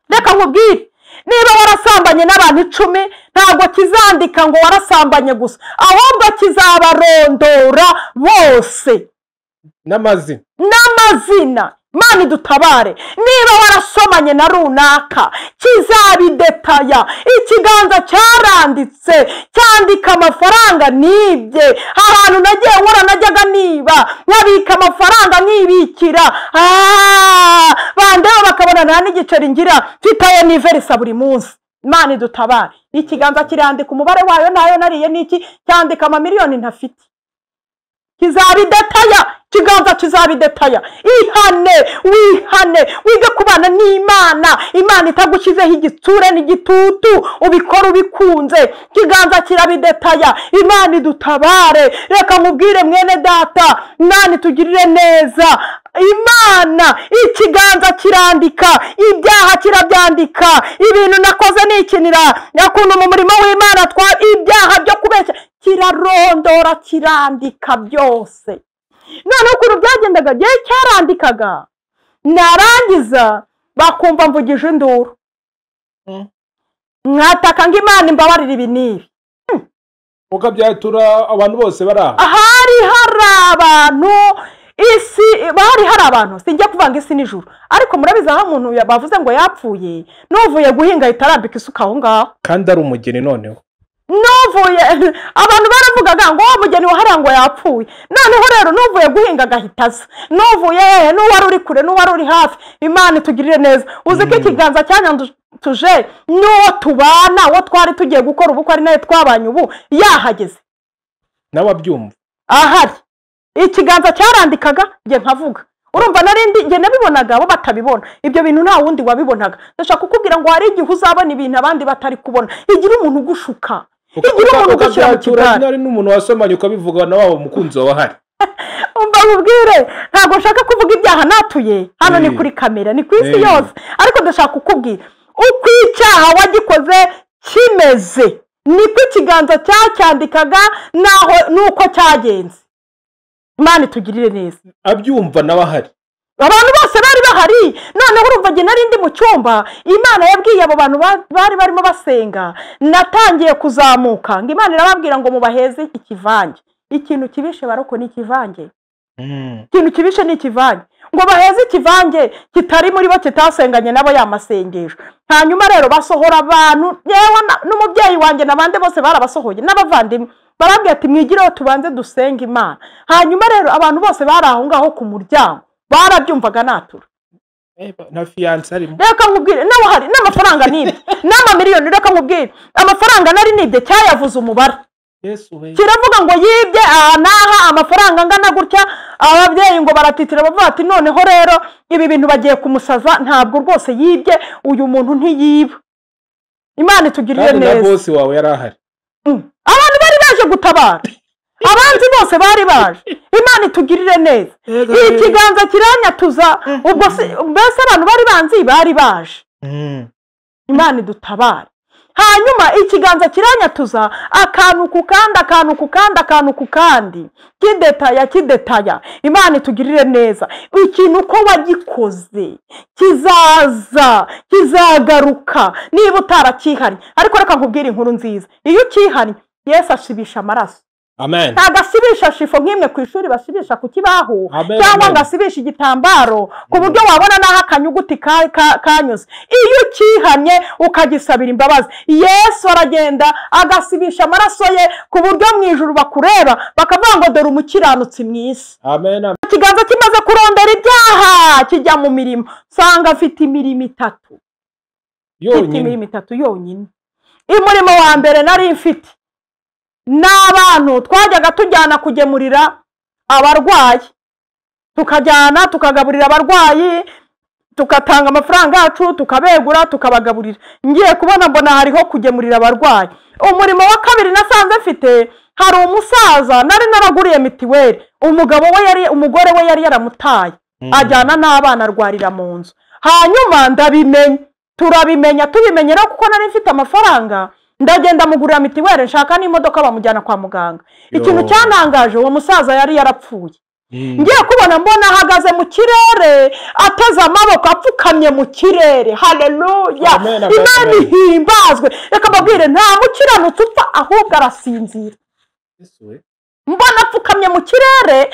Reka nkubwire, niba warasambanye n'abantu 10, ntabwo kizandika ngo warasambanye gusa, ahubwo kizabarondora bose n'amazina. Imana idutabare. Niba warasomanye na runaka, kizabidetaya. Ikiganza cyaranditse, cyandika amafaranga nibye. Ahantu nagiye nkora najyaga niba, nkabika amafaranga nkibikira, bandeba bakabona nta n'igiceri ngira, mfitayo niverisa buri munsi. Imana idutabare. Ikiganza kirandika umubare wayo nayo nariye niki, cyandika amamiliyoni ntafite. Kizabidetaya, kiganza kizabidetaya. Wihane, wige kubana n'Imana. Imana itagushyizeho igitsure n'igitutu, ubikora ubikunze. Kiganza kirabidetaya. Imana idutabare. Reka nkubwire mwene data, Imana itugirire neza. Imana ikiganza kirandika, ibyaha kirabyandika. Ibintu nakoze nikinira, yakuntu mu murimo w'Imana ibyaha byo kubeshya kirarondora, kirandika byose. None ukuntu byagendaga, gihe cyarandikaga, narangiza bakumva mvugije induru, mwataka ngo Imana imbabarire ibi n'ibi. Ukabyatura abantu bose baraha. Hari abantu bari hari abantu, sinjya kuvanga isi n'ijuru, ariko murabiza aho umuntu bavuze ngo yapfuye, nuvuye guhinga itarambika isuka aho ngaho, kandi ari umugeni. Noneho nuvuye abantu baravugaga ngo umugeni wahara ngo yapfuye. Noneho rero nuvuye guhinga agahitaza, nuvuye n'uwari uri kure n'uwari uri hafi. Imana itugirire neza. Uzi ko ikiganza cyanyanduje n'uwo tubana, uwo twari tugiye gukora ubukwe ari nawe twabanye ubu yahageze, nawe abyumva ahari. Ikiganza cyarandikaga nge nkavuga. Urumva narindi nge nabibonaga abo batabibona. Ibyo bintu nta wundi wabibonaga. Ndashaka kukubwira ngo hari igihe uzabona ibintu abandi batari kubona. Igira umuntu ugushuka, igira umuntu ugushyira mu kiganza. Nari n'umuntu wasomanye ukabivuga na wabo mukunzi wawe ahari. Umva nkubwire, ntabwo nshaka kuvuga ibyaha natuye hano, ni kuri kamera, ni ku isi yose. Ariko ndashaka kukubwira uko icyaha wagikoze kimeze, niko ikiganza cyacyandikaga nuko cyagenze. Imana itugirire neza. Abyumva nawe ahari, abantu bose bari bahari. Noneho urumva nge nari ndi mu cyumba, Imana yabwiye abo bantu bari barimo basenga, natangiye kuzamuka ngo Imana irababwira ngo mubaheze ikivange. Ikintu kibishe baroko ni ikivange. Ikintu kibishe ni ikivange, ngo baheze ikivange kitari muri bo, kitasenganye nabo yamasengesho. Hanyuma rero basohora abantu, yewe n'umubyeyi wanjye nabande bose barabasohoye n'abavandimwe, barabwira ati mwigireho tubanze dusenge Imana. Hanyuma rero abantu bose bari aho ngaho ku muryango barabyumvaga natura. na fiyanse arimo. Reka nkubwire nawe hari n'amafaranga nibye n'amamiliyoni. Reka nkubwire amafaranga nari nibye cyayavuze umubare. Kiravuga ngo yibye aha naha amafaranga angana gutya. Ababyeyi ngo baratitira bavuga ati noneho rero ibi bintu bagiye kumusaza, ntabwo rwose yibye, uyu muntu ntiyiba. Imana itugirire neza. Kandi na boss wawe yari ahari. Abantu bari baje gutabara, abanzi bose bari baje. Imana itugirire neza. Ikiganza kiranyatuza, ubwo mbese abantu bari banzi bari baje. Imana idutabare. hanyuma ikiganza kiranyatuza akantu ku kandi kidetaya. Imana itugirire neza. Ikintu uko wagikoze kizagaruka niba utarakihanye. Ariko reka nkubwire inkuru nziza, iyo ukihanye Yesu ashibisha amaraso. Amen. Ntagasibisha shifo nk'imwe ku ishuri basibisha ku kibaho, Amen, cyangwa amen. ngasibisha igitambaro ku buryo wabona naho akanyuguti kanyuze. Iyo ukihanye ukagisabira imbabazi, Yesu aragenda agasibisha amaraso ye ku buryo mu ijuru bakureba bakavuga ngo dore umukiranutsi mw'isi. Amen. Amen. Ikiganza kimaze kurondera ibyaha kijya mu mirimo, sanga afite imirimo itatu. Yonyine. Umurimo wa mbere nari mfite n'abantu twajyaga tujyana kugemurira abarwayi, tukajyana tukagaburira abarwayi, tugatanga amafaranga yacu tukabegura tukabagaburira. Ngiye kubona mbona hariho kugemurira abarwayi. Umurimo wa kabiri nasanze mfite, hari umusaza nari naraguriye mitiweli, umugore we yari yaramutaye, ajyana n'abana arwarira mu nzu. Hanyuma turabimenya rero kuko nari mfite amafaranga, ndagenda mugurira mitiweli, nshaka n'imodoka bamujyana kwa muganga. Ikintu cyantangaje, uwo musaza yari yarapfuye. Ngiye kubona mbona ahagaze mu kirere ateze amaboko apfukamye mu kirere. Haleluya, Imana ihimbazwe. Reka mbabwire, nta mukiranutsi upfa ahubwo arasinzira. Mbona apfukamye mu kirere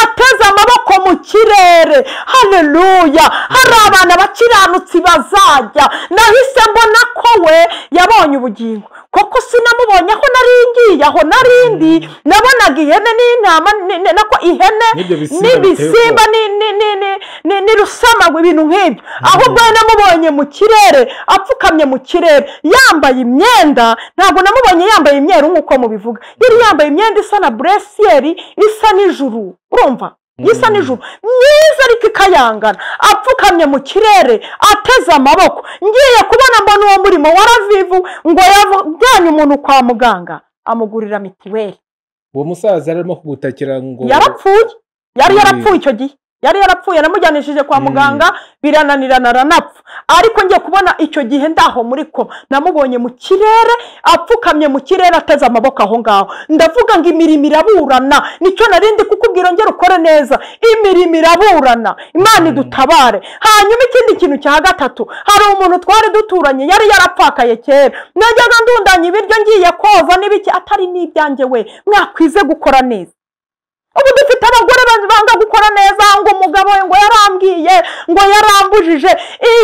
ateze amaboko mu kirere. Haleluya, hari abana bakiranutsi bazajya. Nahise mbona ko we yabonye ubugingo, koko sinamubonye aho naringiye, aho narindi nabonaga ihene n'intama, nako ihene n'ibisimba n'irusama, ibintu nk'ibyo. ahubwo namubonye mu kirere apfukamye mu kirere yambaye imyenda. Ntabwo namubonye yambaye imyeru nk'uko mubivuga, yari yambaye imyenda isa na buresiyeri, isa n'ijuru. Urumva, isa n'ijuru myiza ariko ikayangana, apfukamye mu kirere ateze amaboko. Ngiye kubona mbona uwo murimo waravivu ngo yajyanye umuntu kwa muganga amugurira mitiweli. Uwo musaza arimo kugutakira ngo yarapfuye, yari yarapfuye icyo gihe, yari yarapfuye. Namujyanishije kwa muganga birananirana aranapfa. Ariko ngiye kubona icyo gihe ndaho muri ko namubonye mu kirere apfukamye mu kirere ateze amaboko aho ngaho. Ndavuga ngo imirimo iraburana, nicyo narindi kukubwira ngera ukore neza. Imirimo iraburana, Imana idutabare. Hanyuma ikindi kintu cya gatatu, hari umuntu twari duturanye yari yarapfakaye kera. Najyaga ndundanya ibiryo ngiye koza n'ibiki atari n'ibyanjye. We mwakwize gukora neza. Ubu dufite abagore banga gukora neza, ngo umugabo we ngo yarambwiye, ngo yarambujije.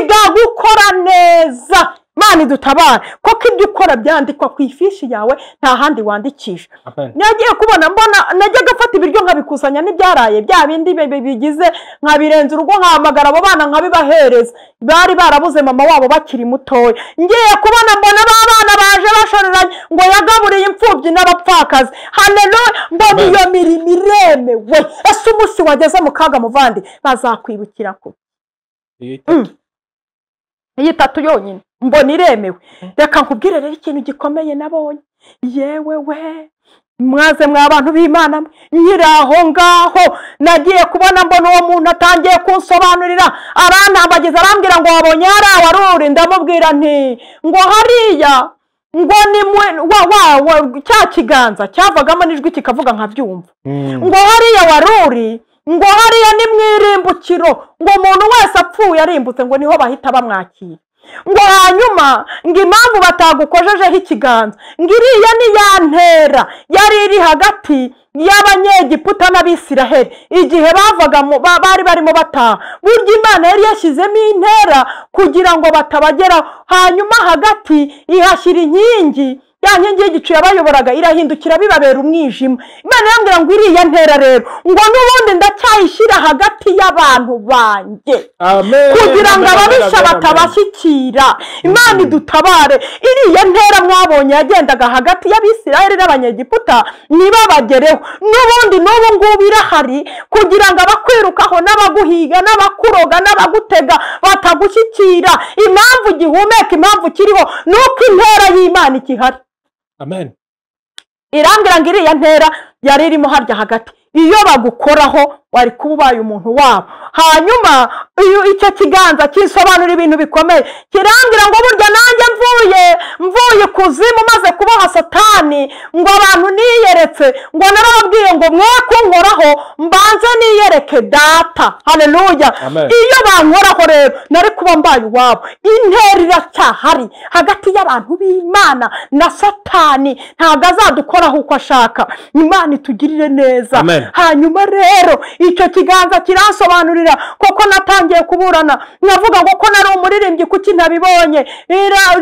Iga gukora neza, Imana idutabare. Koko ibyo ukora byandikwa ku ifishi yawe, nta handi wandikisha. Nagiye kubona mbona najyaga afata ibiryo nkabikusanya n'ibyaraye, bya bindi bigize nkabirenza urugo, nkahamagara abo bana nkabibahereza. Bari barabuze mama wabo bakiri mutoya. Ngiye kubona mbona abana baje bashoreranye ngo yagaburiye imfubyi n'abapfakazi. Haleluya, mbona iyo mirimo iremewe. Ese umunsi wageze mu kaga muvandi bazakwibukira ko iyi tatu yonyine mbona iremewe. Reka nkubwire rero ikintu gikomeye nabonye. Yewe we mwaze mw'abantu b'Imana, nyiri aho ngaho nagiye kubona mbona uwo muntu atangiye kunsobanurira, arantambagiza arambwira ngo wabonye hariya waruri. Ndamubwira nti ngo hariya ngo ni cya kiganza cyavagamo n'ijwi kikavuga nkabyumva, ngo hariya waruri, ngo hariya ni mwirimbukiro, ngo umuntu wese apfuye arimbutse ngo niho bahita bamwakira. Ngo hanyuma ngo impamvu batagukojejeho ikiganza, ngo iriya ni ya ntera yari iri hagati y'Abanyegiputa n'Abisiraheli igihe bavaga bari barimo bataha. Burya Imana yari yashyizemo intera kugira ngo batabageraho. Hanyuma hagati ihashyira inkingi, ya nkingi y'igicu yabayoboraga irahindukira bibabera umwijima. Imana yambwira ngo iriya ntera rero ngo n'ubundi ndacyayishyira hagati y'abantu banjye, kugira ngo ababisha batabashyikira. Imana idutabare. Iriya ntera mwabonye yagendaga hagati y'Abisiraheli n'Abanyegiputa ntibabagereho. N'ubundi n'ubu ngubu irahari kugira ngo abakwirukaho n'abaguhiga n'abakuroga n'abagutega batagushyikira. Impamvu gihumeka, impamvu kiriho nuko intera y'Imana ikihari. Amen. Irambwira ngo iriya ntera yari irimo harya hagati iyo bagukoraho wari kuba ubaye umuntu wabo. Hanyuma icyo kiganza kisobanura ibintu bikomeye, kirambwira ngo burya nanjye mvuye kuzimu maze kuboha Satani, ngo abantu niyeretse, ngo narababwiye ngo mwe kunkoraho mbanze niyereke Data. Haleluya. Iyo bankoraho rero nari kuba mbaye iwabo. Intera iracyahari hagati y'abantu b'Imana na Satani, ntabwo azadukoraho uko ashaka. Imana itugirire neza. Hanyuma rero icyo kiganza kiransobanurira koko natangiye kuburana, navuga ngo ko nari umuririmbyi kuki ntabibonye.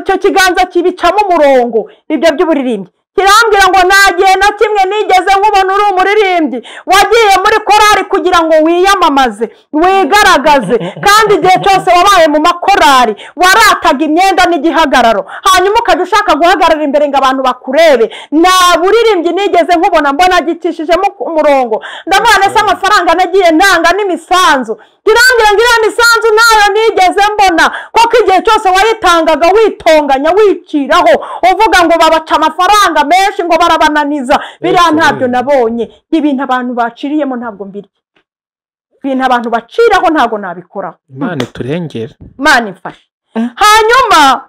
Icyo kiganza kibicamo umurongo ibyo by'uburirimbyi, kirambwira ngo nagiye na kimwe nigeze nkubona uri umuririmbyi wagiye muri korari kugira ngo wiyamamaze wigaragaze, kandi igihe cyose wabaye mu makorari warataga imyenda n'igihagararo, hanyuma ukajya ushaka guhagarara imbere ngo abantu bakurebe. Nta buririmbyi nigeze nkubona mbona gicishijemo umurongo. Ndabona se amafaranga nagiye ntanga n'imisanzu, kirambwira ngo iriya misanzu nayo nigeze mbona, koko igihe cyose wayitangaga witonganya wiciraho uvuga ngo babaca amafaranga menshi ngo barabananiza. Biriya ntabyo nabonye. Ibintu abantu baciriyemo ntabwo mbirya, ibintu abantu baciraho ntabwo nabikoraho. Imana turengere, Imana imfashe. Hanyuma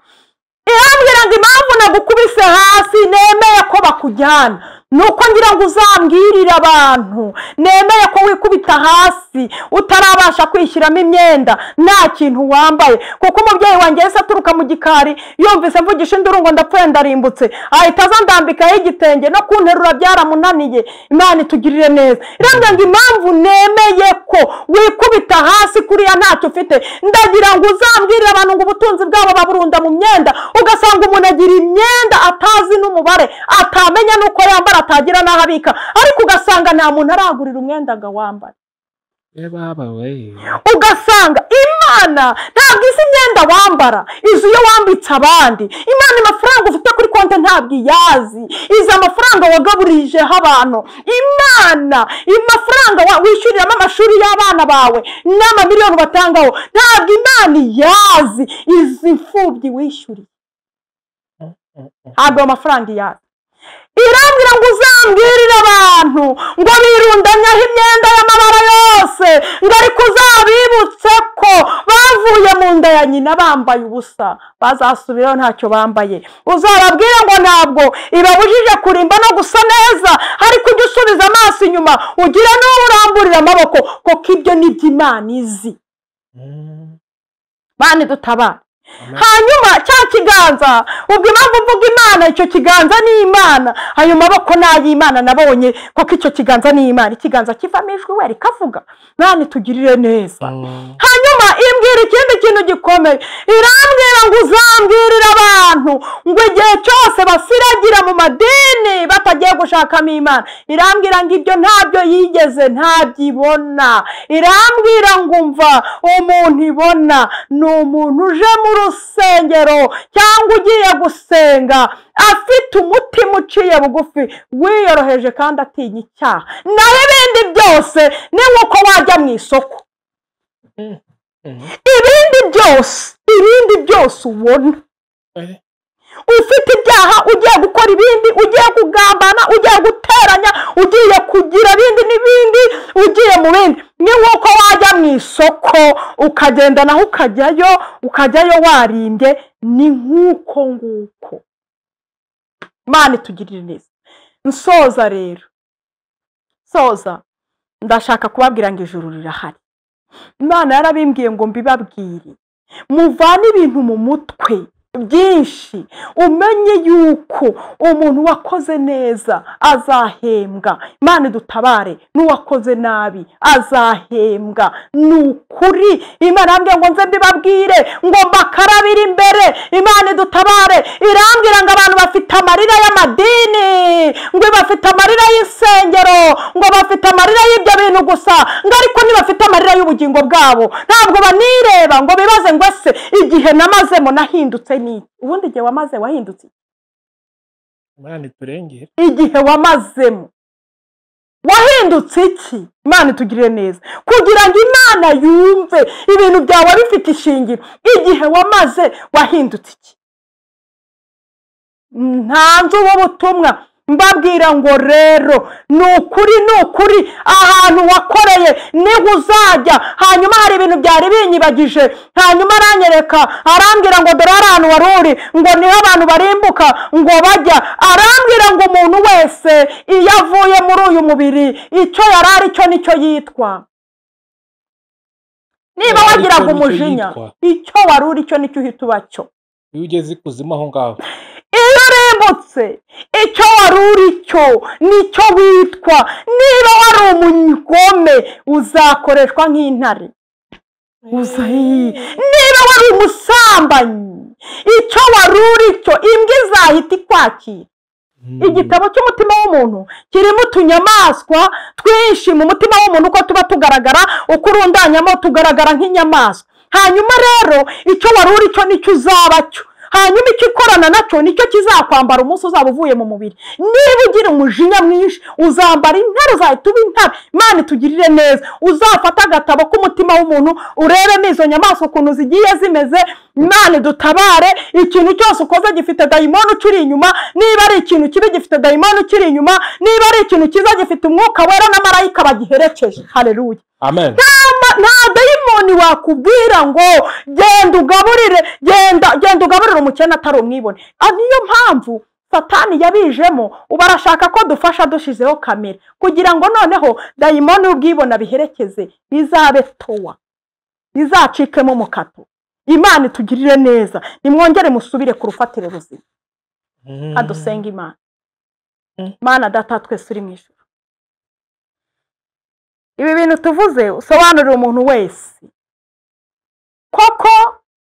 irambwira ngo impamvu nagukubise hasi nemeye ko bakujyana nuko ngira ngo uzambwirire abantu, nemeye ko wikubita hasi utarabasha kwishyiramo imyenda, nta kintu wambaye. Kuko umubyeyi wanjye yese aturuka mu gikari yumvise mvugisha induru ngo ndapfuye ndarimbutse, ahita aza ndambikaho igitenge, no kunterura byaramunaniye. Imana itugirire neza. Irambwira ngo impamvu nemeye ko wikubita hasi kuriya ntacyo ufite, ndagira ngo uzambwirire abantu ngo ubutunzi bwabo baburunda mu myenda. Ugasanga umuntu agira imyenda atazi n'umubare, atamenya n'uko yambara, atagira n'aho abika, ariko ugasanga nta muntu aragurira umwenda ngo wambare. Ugasanga Imana ntabwo izi imyenda wambara, izi iyo wambitse abandi. Imana amafaranga ufite kuri konti ntabwo iyazi, izi amafaranga wagaburijeho abantu. Imana amafaranga wishyuriramo amashuri y'abana bawe n'amamiliyoni batangaho ntabwo Imana iyazi, izi imfubyi wishyuriye ntabwo amafaranga iyazi. Irambwira ngo uzambwirire abantu ngo birundanyaho imyenda y'amabara yose, ngo ariko uzabibutse ko bavuye mu nda ya nyina bambaye ubusa, bazasubiraho ntacyo bambaye. Uzababwire ngo ntabwo ibabujije kurimba no gusa neza, ariko ujye usubiza amaso inyuma ugire n'uwo uramburira amaboko, kuko ibyo ni iby'Imana izi. Bane dutabara. Hanyuma cya kiganza, ubwo impamvu mvuga Imana, icyo kiganza ni Imana, ayo maboko n'ay'Imana nabonye, kuko icyo kiganza ni Imana. Ikiganza kivamo ijwi we rikavuga. Imana tugirire neza. Hanyuma imbwira ikindi kintu gikomeye, irambwira ngo uzambwirire abantu ngo igihe cyose basiragira mu madini batagiye gushakamo Imana. Irambwira ngo ibyo ntabyo yigeze ntabyibona. Irambwira ngo umva, umuntu ibona ni umuntu uje mu rusengero cyangwa ugiye gusenga afite umutima uciye bugufi, wiyoroheje kandi atinya icyaha. Naho ibindi byose ni nk'uko wajya mu isoko. Ibindi byose ubona ufite ibyaha, ugiye gukora ibindi, ugiye kugambana, ugiye guteranya, ugiye kugira ibindi n'ibindi, ugiye mu bindi, ni nk'uko wajya mu isoko ukagenda naho ukajyayo warimbye, ni nk'uko nguko. Imana itugirire neza. Nsoza rero, ndashaka kubabwira ngo ijuru rirahari. Imana yarabimbwiye ngo mbibabwire, muvane ibintu mu mutwe byinshi, umenye yuko umuntu wakoze neza azahembwa. Imana dutabare, n'uwakoze nabi azahembwa. Nukuri Imana yambwiye ngo nze mbibabwire, ngo mbakarabire imbere. Imana dutabare. Irambwira ngo abantu bafite amarira y'amadini, ngo bafite amarira y'isengero, ngo bafite amarira y'ibyo bintu gusa, ngo ariko ntibafite amarira y'ubugingo bwabo. Ntabwo banireba ngo bibaze ngo ese igihe namazemo nahindutse ni ubundi. Igihe wamaze wahindutse? Imana turengere. Igihe wamazemo wahindutse iki? Imana tugirire neza, kugira ngo Imana yumve ibintu byawe bifite ishingiro. Igihe wamaze wahindutse iki? Ntanze ubu butumwa mbabwira ngo rero ni ukuri ahantu wakoreye niho uzajya. Hanyuma hari ibintu byari binyibagije, hanyuma aranyereka arambwira ngo dore ahantu wari uri ngo niho abantu barimbuka ngo bajya. Arambwira ngo umuntu wese iyo avuye muri uyu mubiri icyo yari ari cyo nicyo yitwa. Niba wagiraga umujinya icyo wari uri cyo nicyo uhita uba cyo. iyo ugeze ikuzimu aho ngaho, iyo urimbutse icyo wari uri cyo nicyo witwa. Niba wari umugome uzakoreshwa nk'intare. Niba wari umusambanyi icyo wari uri cyo imbwa izahita ikwakira. Igitabo cy'umutima w'umuntu kirimo utunyamaswa twinshi mu mutima w'umuntu uko tuba tugaragara, uko urundanyamo tugaragara nk'inyamaswa. Hanyuma rero icyo wari uri cyo nicyo uzaba cyo. Hanyuma icyo ikorana nacyo nicyo kizakwambara umunsi uzaba uvuye mu mubiri. Niba ugira umujinya mwinshi uzambara intare, uzahita uba intare. Imana itugirire neza. Uzafata agatabo k'umutima w'umuntu urebe n'izo nyamaswa ukuntu zigiye zimeze. Imana idutabare. Ikintu cyose ukoze gifite dayimoni ukiri inyuma. Niba ari ikintu kibi gifite dayimoni ukiri inyuma. Niba ari ikintu cyiza gifite umwuka wera na marayika bagiherekeje. Haleluya, amen. Nta dayimoni wakubwira ngo genda ugaburire, genda ugaburire umukene atari umwibone. Niyo mpamvu Satani yabijemo. Ubarashaka ko dufasha dushizeho kamera kugira ngo noneho dayimoni ubwibona biherekeze, bizabe towa, bizacikemo umukato. Imana itugirire neza. Nimwongere musubire ku rufatiro ruzima. Adusenga Imana. Mana data twese uri mu ijuru, ibi bintu tuvuze usobanurira umuntu wese. Koko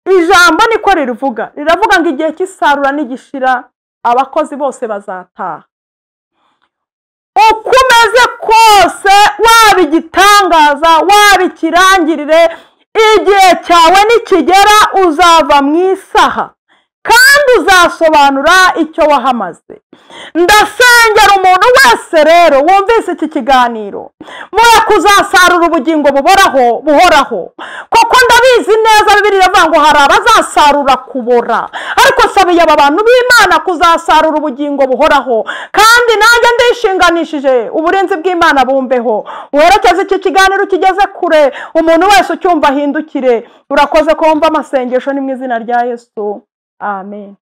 ijambo niko riravuga ngo igihe cy'isarura nigishira abakozi bose bazataha. Uko umeze kose, waba igitangaza waba ikirangirire, igihe cyawe nikigera uzava mu isaha kandi uzasobanura icyo wahamaze. Ndasengera umuntu wese rero wumvise iki kiganiro, mura kuzasarura ubugingo buhoraho. Koko ndabizi neza Bibiliya iravuga ngo hari abazasarura kubora, ariko sabiye aba bantu b'Imana kuzasarura ubugingo buhoraho. Kandi nanjye ndishinganishije uburinzi bw'Imana bumbeho. Uherekeze iki kiganiro kigeze kure, umuntu wese ucyumva ahindukire. Urakoze ko wumva amasengesho ni mu izina rya Yesu, amen.